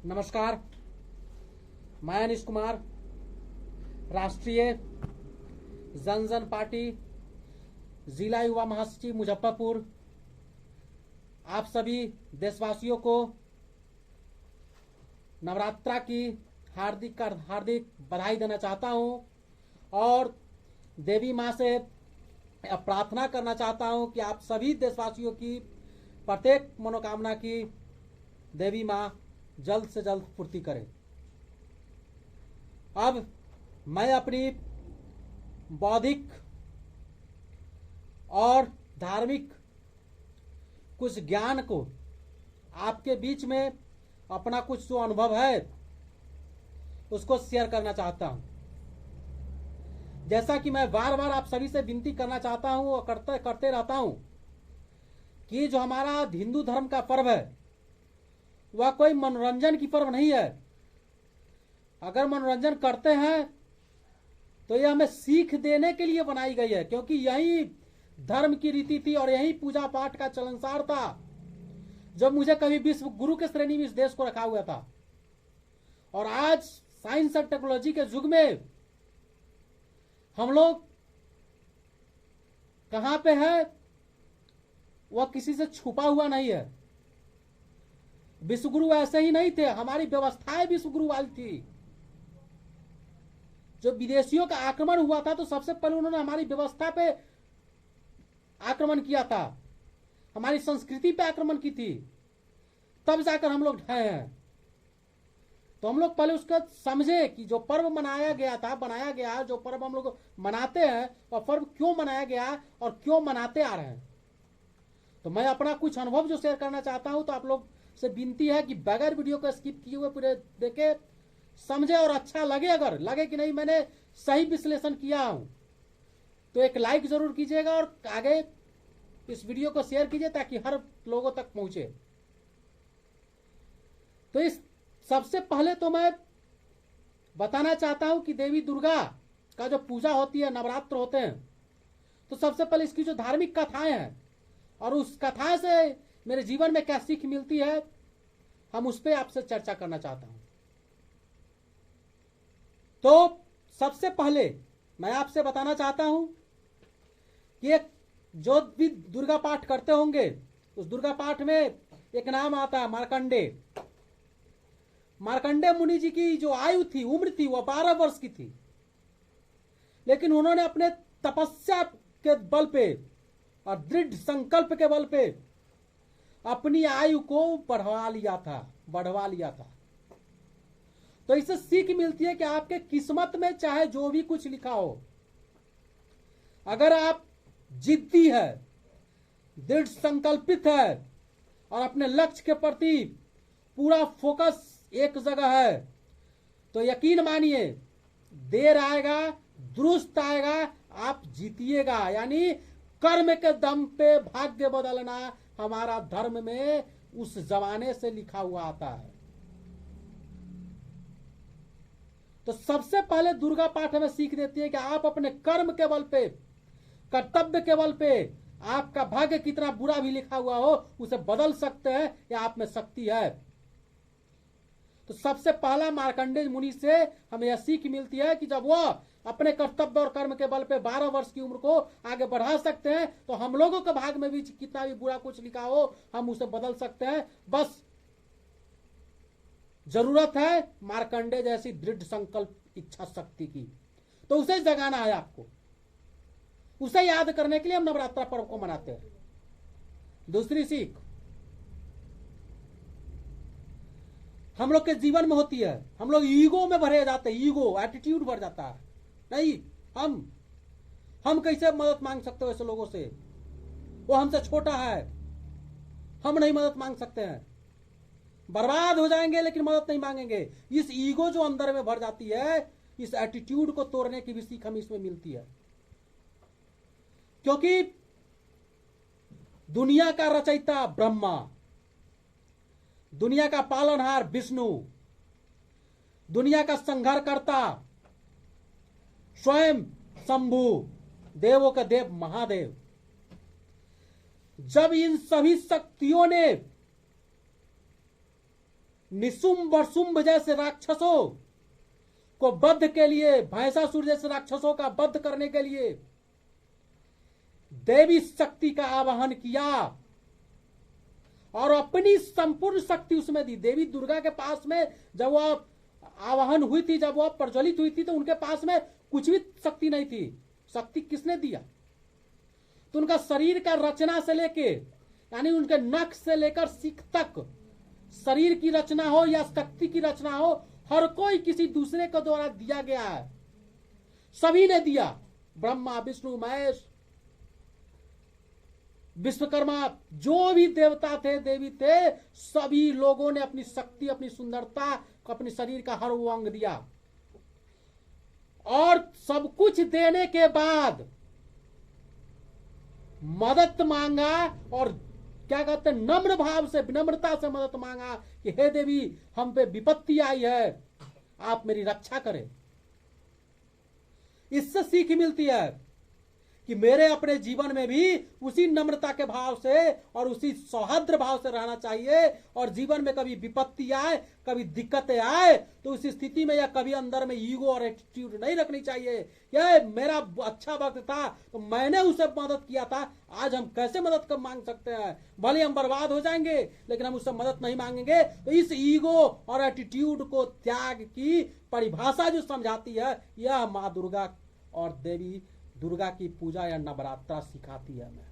नमस्कार, मैं अनिश कुमार, राष्ट्रीय जन पार्टी जिला युवा महासचिव मुजफ्फरपुर। आप सभी देशवासियों को नवरात्रा की हार्दिक बधाई देना चाहता हूं और देवी मां से प्रार्थना करना चाहता हूं कि आप सभी देशवासियों की प्रत्येक मनोकामना की देवी मां जल्द से जल्द पूर्ति करें। अब मैं अपनी बौद्धिक और धार्मिक कुछ ज्ञान को आपके बीच में अपना कुछ जो अनुभव है उसको शेयर करना चाहता हूं। जैसा कि मैं बार बार आप सभी से विनती करना चाहता हूं और करते रहता हूं कि जो हमारा हिंदू धर्म का पर्व है वह कोई मनोरंजन की पर्व नहीं है। अगर मनोरंजन करते हैं तो यह हमें सीख देने के लिए बनाई गई है, क्योंकि यही धर्म की रीति थी और यही पूजा पाठ का चलनसार था जब मुझे कभी विश्व गुरु के श्रेणी में इस देश को रखा हुआ था। और आज साइंस और टेक्नोलॉजी के युग में हम लोग कहां पे है वह किसी से छुपा हुआ नहीं है। विश्वगुरु ऐसे ही नहीं थे, हमारी व्यवस्थाएं विश्वगुरु वाली थी। जो विदेशियों का आक्रमण हुआ था तो सबसे पहले उन्होंने हमारी व्यवस्था पे आक्रमण किया था, हमारी संस्कृति पे आक्रमण की थी, तब जाकर हम लोग ढहे हैं। तो हम लोग पहले उसका समझे कि जो पर्व मनाया गया था, बनाया गया, जो पर्व हम लोग मनाते हैं वह पर्व क्यों मनाया गया और क्यों मनाते आ रहे हैं। तो मैं अपना कुछ अनुभव जो शेयर करना चाहता हूं, तो आप लोग से विनती है कि बगैर वीडियो को स्किप किए हुए पूरे देखे, समझे और अच्छा लगे, अगर लगे कि नहीं मैंने सही विश्लेषण किया हूं तो एक लाइक जरूर कीजिएगा और आगे इस वीडियो को शेयर कीजिए ताकि हर लोगों तक पहुंचे। तो इस सबसे पहले तो मैं बताना चाहता हूं कि देवी दुर्गा का जो पूजा होती है, नवरात्र होते हैं, तो सबसे पहले इसकी जो धार्मिक कथाएं हैं और उस कथा से मेरे जीवन में क्या सीख मिलती है, हम उस पर आपसे चर्चा करना चाहता हूं। तो सबसे पहले मैं आपसे बताना चाहता हूं कि एक जो भी दुर्गा पाठ करते होंगे उस दुर्गा पाठ में एक नाम आता है मार्कंडे। मार्कंडे मुनि जी की जो आयु थी, उम्र थी, वह 12 वर्ष की थी, लेकिन उन्होंने अपने तपस्या के बल पे और दृढ़ संकल्प के बल पे अपनी आयु को बढ़वा लिया था। तो इससे सीख मिलती है कि आपके किस्मत में चाहे जो भी कुछ लिखा हो, अगर आप जिद्दी है, दृढ़ संकल्पित है और अपने लक्ष्य के प्रति पूरा फोकस एक जगह है, तो यकीन मानिए देर आएगा दुरुस्त आएगा, आप जीतिएगा। यानी कर्म के दम पे भाग्य बदलना हमारा धर्म में उस जमाने से लिखा हुआ आता है। तो सबसे पहले दुर्गा पाठ हमें सीख देती है कि आप अपने कर्म के बल पे, कर्तव्य के बल पे, आपका भाग्य कितना बुरा भी लिखा हुआ हो उसे बदल सकते हैं, या आप में शक्ति है। तो सबसे पहला मार्कंडेय मुनि से हमें यह सीख मिलती है कि जब वह अपने कर्तव्य और कर्म के बल पे 12 वर्ष की उम्र को आगे बढ़ा सकते हैं, तो हम लोगों के भाग में भी कितना भी बुरा कुछ लिखा हो हम उसे बदल सकते हैं। बस जरूरत है मार्कंडे जैसी दृढ़ संकल्प इच्छा शक्ति की। तो उसे जगाना है आपको, उसे याद करने के लिए हम नवरात्रा पर्व को मनाते हैं। दूसरी सीख हम लोग के जीवन में होती है, हम लोग ईगो में भरे जाते हैं, ईगो एटीट्यूड बढ़ जाता है। नहीं, हम कैसे मदद मांग सकते हो ऐसे लोगों से, वो हमसे छोटा है, हम नहीं मदद मांग सकते हैं, बर्बाद हो जाएंगे लेकिन मदद नहीं मांगेंगे। इस ईगो जो अंदर में भर जाती है, इस एटीट्यूड को तोड़ने की भी सीख हमें इसमें मिलती है। क्योंकि दुनिया का रचयिता ब्रह्मा, दुनिया का पालनहार विष्णु, दुनिया का संहार करता स्वयं शंभु, देवों का देव महादेव, जब इन सभी शक्तियों ने निशुंभ और शुंभ जैसे राक्षसों को वध के लिए, भैंसासुर जैसे राक्षसों का वध करने के लिए देवी शक्ति का आवाहन किया और अपनी संपूर्ण शक्ति उसमें दी। देवी दुर्गा के पास में जब वह आवाहन हुई थी, जब वह प्रज्वलित हुई थी, तो उनके पास में कुछ भी शक्ति नहीं थी। शक्ति किसने दिया? तो उनका शरीर का रचना से लेके, यानी उनके नख से लेकर सिख तक शरीर की रचना हो या शक्ति की रचना हो, हर कोई किसी दूसरे के द्वारा दिया गया है। सभी ने दिया, ब्रह्मा विष्णु महेश विश्वकर्मा, जो भी देवता थे देवी थे, सभी लोगों ने अपनी शक्ति, अपनी सुंदरता को, अपनी शरीर का हर वो अंग दिया। और सब कुछ देने के बाद मदद मांगा और क्या कहते हैं, नम्र भाव से, विनम्रता से मदद मांगा कि हे देवी, हम पे विपत्ति आई है, आप मेरी रक्षा करें। इससे सीख मिलती है कि मेरे अपने जीवन में भी उसी नम्रता के भाव से और उसी सौहार्द भाव से रहना चाहिए। और जीवन में कभी विपत्ति आए, कभी दिक्कतें आए, तो उस स्थिति में या कभी अंदर में ईगो और एटीट्यूड नहीं रखनी चाहिए। यह मेरा अच्छा वक्त था तो मैंने उसे मदद किया था, आज हम कैसे मदद कर मांग सकते हैं? भले हम बर्बाद हो जाएंगे लेकिन हम उससे मदद नहीं मांगेंगे। तो इस ईगो और एटीट्यूड को त्याग की परिभाषा जो समझाती है, यह माँ दुर्गा और देवी दुर्गा की पूजा या नवरात्रा सिखाती है हमें।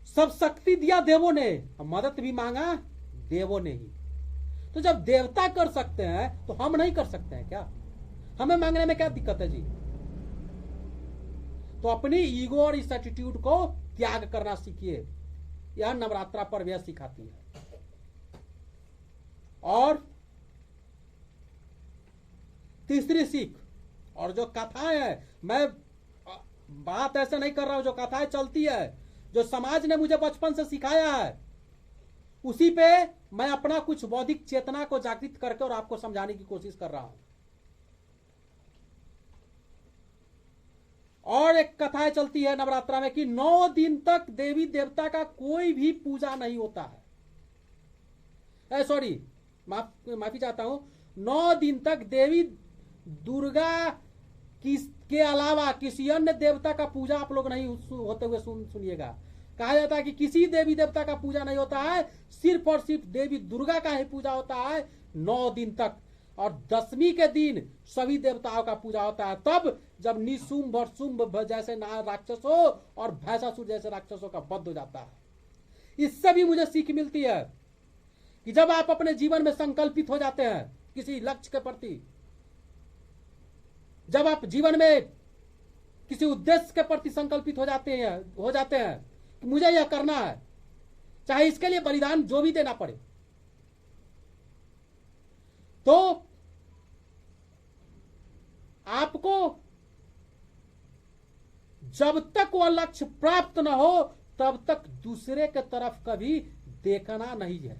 सब शक्ति दिया देवों ने, मदद भी मांगा देवों ने ही। तो जब देवता कर सकते हैं तो हम नहीं कर सकते हैं क्या? हमें मांगने में क्या दिक्कत है जी? तो अपनी ईगो और इस एटीट्यूड को त्याग करना सीखिए। यह नवरात्रा पर्व यह सिखाती है। और तीसरी सीख, और जो कथाएं है, मैं बात ऐसे नहीं कर रहा हूं, जो कथाएं चलती है, जो समाज ने मुझे बचपन से सिखाया है, उसी पे मैं अपना कुछ बौद्धिक चेतना को जागृत करके और आपको समझाने की कोशिश कर रहा हूं। और एक कथाएं चलती है नवरात्रा में कि 9 दिन तक देवी देवता का कोई भी पूजा नहीं होता है। सॉरी, माफी चाहता हूं, 9 दिन तक देवी दुर्गा के अलावा किसी अन्य देवता का पूजा आप लोग नहीं होते हुए सुनिएगा। कहा जाता है कि किसी देवी देवता का पूजा नहीं होता है, सिर्फ और सिर्फ देवी दुर्गा का ही पूजा होता है 9 दिन तक। और 10वीं के दिन सभी देवताओं का पूजा होता है, तब जब निशुंभ और शुंभ जैसे राक्षसों और भैंसासुर जैसे राक्षसों का वध हो जाता है। इससे भी मुझे सीख मिलती है कि जब आप अपने जीवन में संकल्पित हो जाते हैं किसी लक्ष्य के प्रति, जब आप जीवन में किसी उद्देश्य के प्रति संकल्पित हो जाते हैं कि मुझे यह करना है, चाहे इसके लिए बलिदान जो भी देना पड़े, तो आपको जब तक वह लक्ष्य प्राप्त न हो तब तक दूसरे के तरफ कभी देखना नहीं है।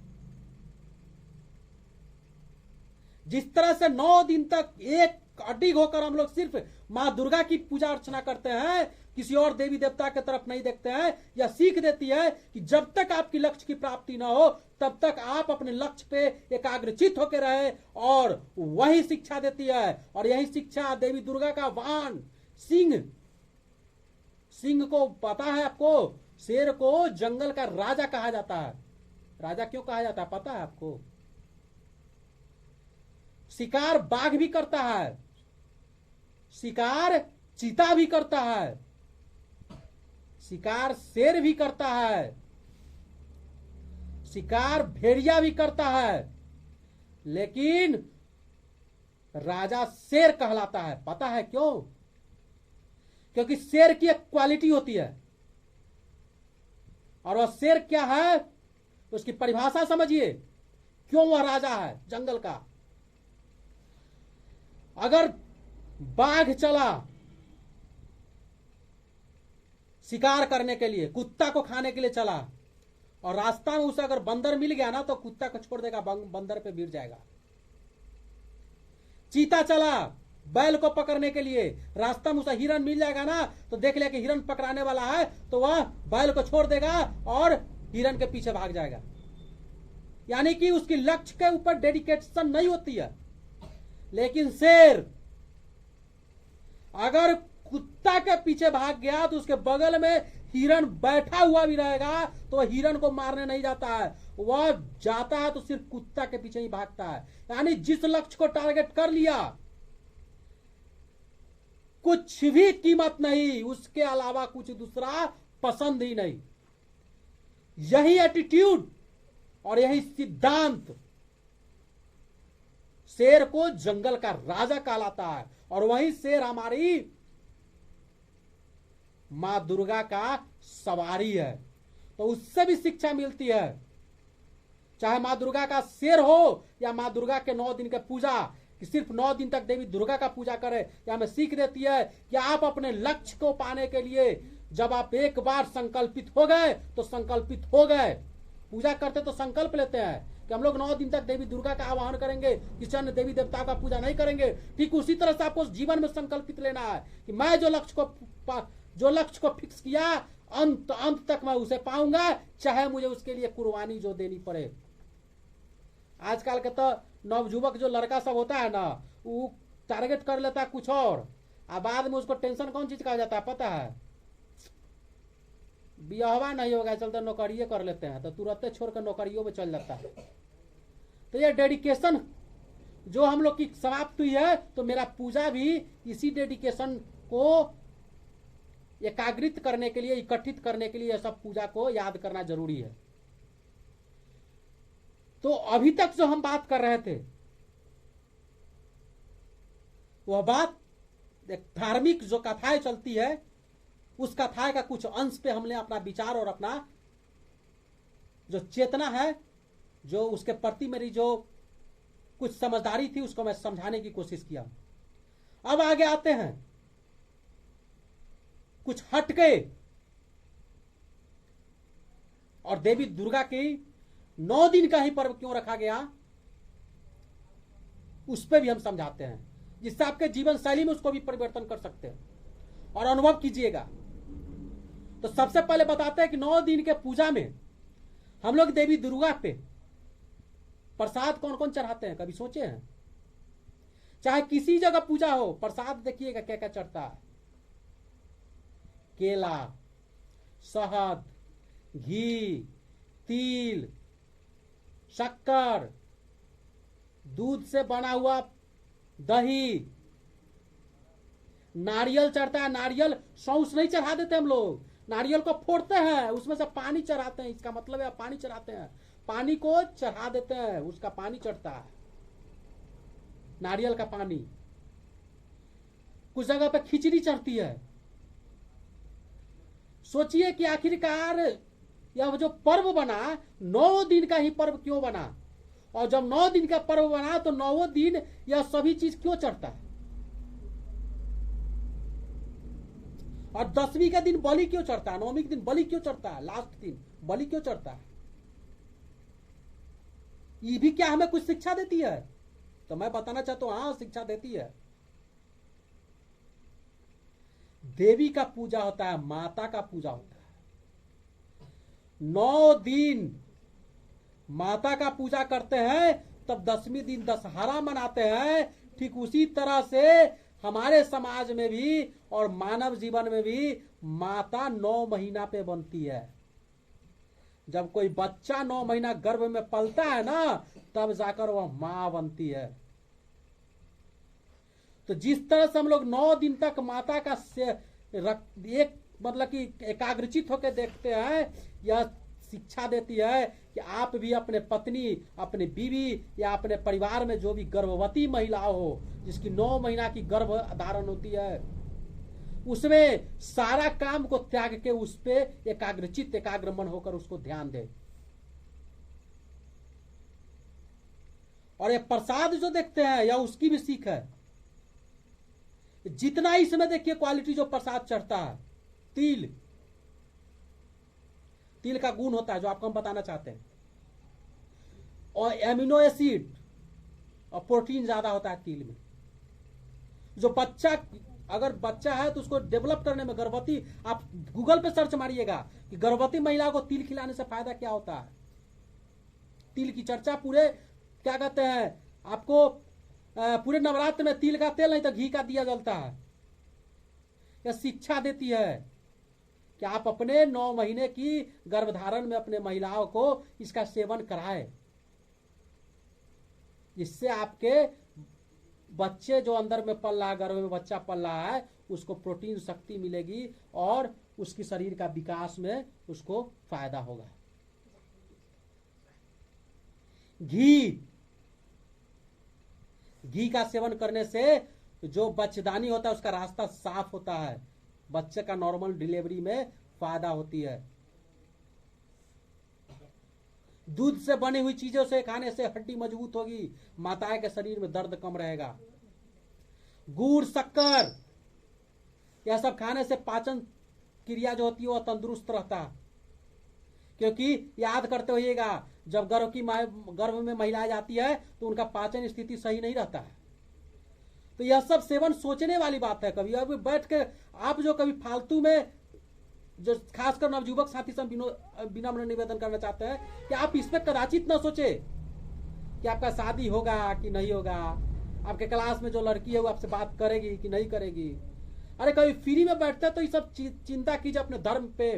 जिस तरह से 9 दिन तक एक अडिग होकर हम लोग सिर्फ मां दुर्गा की पूजा अर्चना करते हैं, किसी और देवी देवता की तरफ नहीं देखते हैं, यह सीख देती है कि जब तक आपकी लक्ष्य की प्राप्ति ना हो तब तक आप अपने लक्ष्य पे एकाग्रचित होकर रहे। और वही शिक्षा देती है, और यही शिक्षा देवी दुर्गा का वाहन सिंह को पता है आपको, शेर को जंगल का राजा कहा जाता है। राजा क्यों कहा जाता है पता है आपको? शिकार बाघ भी करता है, शिकार चीता भी करता है, शिकार शेर भी करता है, शिकार भेड़िया भी करता है, लेकिन राजा शेर कहलाता है। पता है क्यों? क्योंकि शेर की एक क्वालिटी होती है, और वह शेर क्या है उसकी परिभाषा समझिए, क्यों वह राजा है जंगल का। अगर बाघ चला शिकार करने के लिए, कुत्ता को खाने के लिए चला, और रास्ता में उसे अगर बंदर मिल गया ना तो कुत्ता को छोड़ देगा, बंदर पे गिर जाएगा। चीता चला बैल को पकड़ने के लिए, रास्ता में उसे हिरन मिल जाएगा ना तो देख लिया कि हिरन पकड़ाने वाला है, तो वह बैल को छोड़ देगा और हिरन के पीछे भाग जाएगा। यानी कि उसकी लक्ष्य के ऊपर डेडिकेशन नहीं होती है। लेकिन शेर अगर कुत्ता के पीछे भाग गया तो उसके बगल में हिरन बैठा हुआ भी रहेगा तो वह हिरन को मारने नहीं जाता है, वह जाता है तो सिर्फ कुत्ता के पीछे ही भागता है। यानी जिस लक्ष्य को टारगेट कर लिया, कुछ भी कीमत नहीं, उसके अलावा कुछ दूसरा पसंद ही नहीं। यही एटीट्यूड और यही सिद्धांत शेर को जंगल का राजा कहलाता है। और वही शेर हमारी मां दुर्गा का सवारी है। तो उससे भी शिक्षा मिलती है, चाहे मां दुर्गा का शेर हो या मां दुर्गा के 9 दिन के पूजा, कि सिर्फ 9 दिन तक देवी दुर्गा का पूजा करें। यह हमें सीख देती है कि आप अपने लक्ष्य को पाने के लिए जब आप एक बार संकल्पित हो गए तो संकल्पित हो गए। पूजा करते तो संकल्प लेते हैं कि हम लोग 9 दिन तक देवी दुर्गा का आवाहन करेंगे, किसी अन्य देवी देवताओं का पूजा नहीं करेंगे। ठीक उसी तरह से आपको जीवन में संकल्पित लेना है कि मैं जो लक्ष्य को फिक्स किया, अंत तक मैं उसे पाऊंगा, चाहे मुझे उसके लिए कुर्बानी जो देनी पड़े। आजकल के तो नवयुवक जो लड़का सब होता है ना, वो टारगेट कर लेता है कुछ और बाद में उसको टेंशन कौन चीज का आ जाता है पता है? बियाहवा नहीं होगा, चलते नौकरिये कर लेते हैं तो तुरंत छोड़कर नौकरियों में चल जाता है। तो ये डेडिकेशन जो हम लोग की समाप्त हुई है, तो मेरा पूजा भी इसी डेडिकेशन को एकाग्रित करने के लिए, इकट्ठित करने के लिए यह सब पूजा को याद करना जरूरी है। तो अभी तक जो हम बात कर रहे थे वह बात एक धार्मिक जो कथाएं चलती है, उस कथाएं का कुछ अंश पे हमने अपना विचार और अपना जो चेतना है, जो उसके प्रति मेरी जो कुछ समझदारी थी, उसको मैं समझाने की कोशिश किया। अब आगे आते हैं कुछ हटके, और देवी दुर्गा की 9 दिन का ही पर्व क्यों रखा गया उस पर भी हम समझाते हैं, जिससे आपके जीवन शैली में उसको भी परिवर्तन कर सकते हैं और अनुभव कीजिएगा। तो सबसे पहले बताते हैं कि 9 दिन के पूजा में हम लोग देवी दुर्गा पे प्रसाद कौन कौन चढ़ाते हैं, कभी सोचे हैं? चाहे किसी जगह पूजा हो, प्रसाद देखिएगा क्या क्या चढ़ता है। केला, शहद, घी, तिल, शक्कर, दूध से बना हुआ दही, नारियल चढ़ता है। नारियल सौंस नहीं चढ़ा देते हम लोग, नारियल को फोड़ते हैं, उसमें से पानी चढ़ाते हैं। इसका मतलब है पानी चढ़ाते हैं, पानी को चढ़ा देते हैं, उसका पानी चढ़ता है, नारियल का पानी। कुछ जगह पे खिचड़ी चढ़ती है। सोचिए कि आखिरकार यह जो पर्व बना, 9 दिन का ही पर्व क्यों बना? और जब 9 दिन का पर्व बना तो 9 दिन यह सभी चीज क्यों चढ़ता है? और 10वीं का दिन बलि क्यों चढ़ता है? 9वीं के दिन बलि क्यों चढ़ता है? लास्ट दिन बलि क्यों चढ़ता है? ये भी क्या हमें कुछ शिक्षा देती है? तो मैं बताना चाहता हूं, हाँ शिक्षा देती है। देवी का पूजा होता है, माता का पूजा होता है। 9 दिन माता का पूजा करते हैं, तब 10वीं दिन दशहरा मनाते हैं। ठीक उसी तरह से हमारे समाज में भी और मानव जीवन में भी माता 9 महीना पे बनती है। जब कोई बच्चा 9 महीना गर्भ में पलता है ना, तब जाकर वह मां बनती है। तो जिस तरह से हम लोग 9 दिन तक माता का एक मतलब कि एकाग्रचित होकर देखते हैं, यह शिक्षा देती है कि आप भी अपने पत्नी, अपने बीवी या अपने परिवार में जो भी गर्भवती महिला हो, जिसकी 9 महीना की गर्भ धारण होती है, उसमें सारा काम को त्याग के उस पे एकाग्रचित, एकाग्र मन होकर उसको ध्यान दे। और ये प्रसाद जो देखते हैं, या उसकी भी सीख है। जितना इसमें देखिए क्वालिटी जो प्रसाद चढ़ता है, तिल का गुण होता है जो आपको हम बताना चाहते हैं, और एमिनो एसिड और प्रोटीन ज्यादा होता है तिल में। जो बच्चा अगर बच्चा है तो उसको डेवलप करने में, गर्भवती, आप गूगल पे सर्च मारिएगा कि गर्भवती महिला को तिल खिलाने से फायदा क्या होता है। तिल की चर्चा पूरे, क्या कहते हैं आपको, पूरे नवरात्र में तिल का तेल नहीं तो घी का दिया जलता है। यह शिक्षा देती है कि आप अपने 9 महीने की गर्भधारण में अपने महिलाओं को इसका सेवन कराएं, जिससे आपके बच्चे जो अंदर में पल रहा है, गर्भ में बच्चा पल रहा है, उसको प्रोटीन शक्ति मिलेगी और उसकी शरीर का विकास में उसको फायदा होगा। घी का सेवन करने से जो बच्चेदानी होता है उसका रास्ता साफ होता है, बच्चे का नॉर्मल डिलीवरी में फायदा होती है। दूध से बनी हुई चीजों से खाने से हड्डी मजबूत होगी, माताएं के शरीर में दर्द कम रहेगा। गुड़, शक्कर, यह सब खाने से पाचन क्रिया जो होती है वह तंदुरुस्त रहता है। क्योंकि याद करते होइएगा, जब गर्भ में महिलाएं जाती है तो उनका पाचन स्थिति सही नहीं रहता है। तो यह सब सेवन सोचने वाली बात है। कभी अभी बैठ के आप जो कभी फालतू में, जो खासकर नवयुवक साथी से विनम्र निवेदन करना चाहते हैं कि आप इस पे कदाचित न सोचे कि आपका शादी होगा कि नहीं होगा, आपके क्लास में जो लड़की है वो आपसे बात करेगी कि नहीं करेगी। अरे कभी फ्री में बैठते हैं तो ये सब चिंता कीजिए अपने धर्म पे,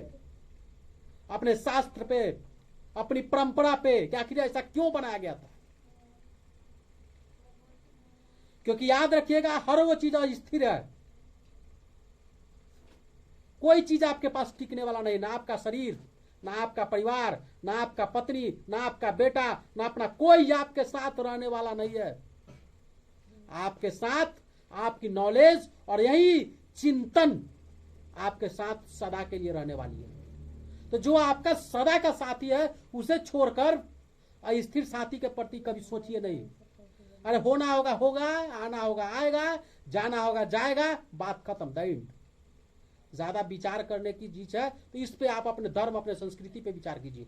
अपने शास्त्र पे, अपनी परंपरा पे कि आखिर ऐसा क्यों बनाया गया था। क्योंकि याद रखिएगा, हर वो चीज अस्थिर है, कोई चीज आपके पास टिकने वाला नहीं, ना आपका शरीर, ना आपका परिवार, ना आपका पत्नी, ना आपका बेटा, ना अपना कोई आपके साथ रहने वाला नहीं है। आपके साथ आपकी नॉलेज और यही चिंतन आपके साथ सदा के लिए रहने वाली है। तो जो आपका सदा का साथी है उसे छोड़कर अस्थिर साथी के प्रति कभी सोचिए नहीं। अरे होना होगा होगा, आना होगा आएगा, जाना होगा जाएगा, बात खत्म, द एंड। ज्यादा विचार करने की चीज है तो इस पे आप अपने धर्म, अपने संस्कृति पे विचार कीजिए।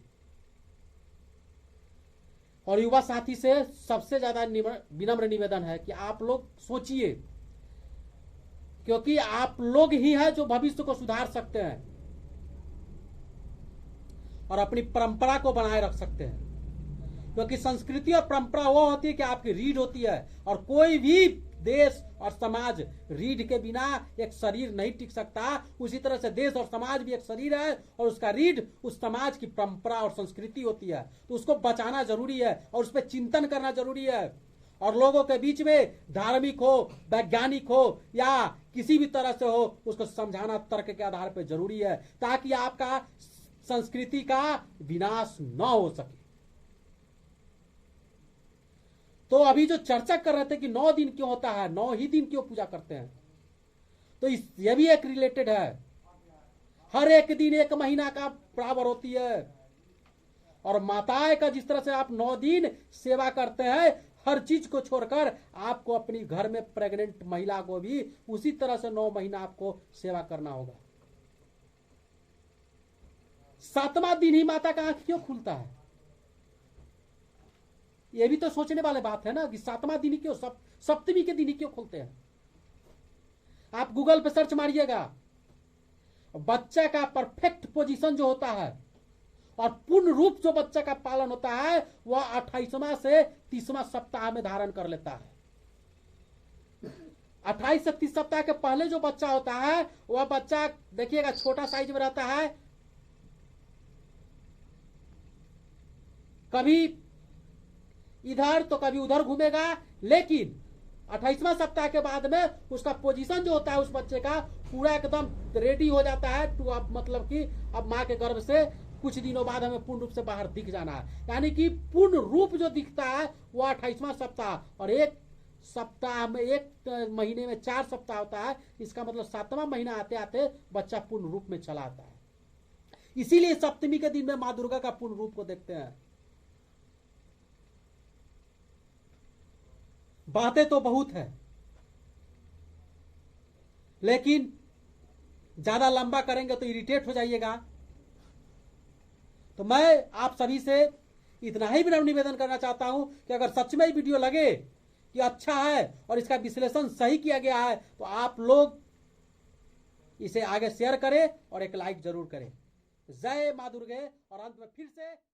और युवा साथी से सबसे ज्यादा विनम्र निवेदन है कि आप लोग सोचिए, क्योंकि आप लोग ही हैं जो भविष्य को सुधार सकते हैं और अपनी परंपरा को बनाए रख सकते हैं। क्योंकि संस्कृति और परंपरा वो होती है कि आपकी रीढ़ होती है, और कोई भी देश और समाज रीढ़ के बिना एक शरीर नहीं टिक सकता। उसी तरह से देश और समाज भी एक शरीर है और उसका रीढ़ उस समाज की परंपरा और संस्कृति होती है। तो उसको बचाना जरूरी है और उस पर चिंतन करना जरूरी है। और लोगों के बीच में धार्मिक हो, वैज्ञानिक हो या किसी भी तरह से हो, उसको समझाना तर्क के आधार पर जरूरी है, ताकि आपका संस्कृति का विनाश न हो सके। तो अभी जो चर्चा कर रहे थे कि 9 दिन क्यों होता है, 9 ही दिन क्यों पूजा करते हैं, तो यह भी एक रिलेटेड है। हर एक दिन 1 महीना का बराबर होती है। और माताएं का जिस तरह से आप 9 दिन सेवा करते हैं, हर चीज को छोड़कर आपको अपनी घर में प्रेग्नेंट महिला को भी उसी तरह से 9 महीना आपको सेवा करना होगा। 7वां दिन ही माता का आंख क्यों खुलता है, ये भी तो सोचने वाले बात है ना कि 7वां दिन ही क्यों, सप्तमी के दिन ही क्यों खुलते हैं। आप गूगल पे सर्च मारिएगा, बच्चा का परफेक्ट पोजीशन जो होता है और पूर्ण रूप जो बच्चा का पालन होता है वह 28वां से 30वां सप्ताह में धारण कर लेता है। 28 से 30 सप्ताह के पहले जो बच्चा होता है वह बच्चा देखिएगा छोटा साइज में रहता है, कभी इधर तो कभी उधर घूमेगा, लेकिन 28वां सप्ताह के बाद में उसका पोजीशन जो होता है उस बच्चे का पूरा एकदम रेडी हो जाता है टू, अब मतलब कि अब माँ के गर्भ से कुछ दिनों बाद हमें पूर्ण रूप से बाहर दिख जाना है। यानी कि पूर्ण रूप जो दिखता है वो 28वां सप्ताह, और एक सप्ताह में, एक महीने में 4 सप्ताह होता है। इसका मतलब 7वां महीना आते आते बच्चा पूर्ण रूप में चला आता है। इसीलिए सप्तमी के दिन में माँ दुर्गा का पूर्ण रूप को देखते हैं। बातें तो बहुत है, लेकिन ज्यादा लंबा करेंगे तो इरिटेट हो जाइएगा। तो मैं आप सभी से इतना ही विनम्र निवेदन करना चाहता हूं कि अगर सच में वीडियो लगे कि अच्छा है और इसका विश्लेषण सही किया गया है तो आप लोग इसे आगे शेयर करें और एक लाइक जरूर करें। जय मां दुर्गे। और अंत में फिर से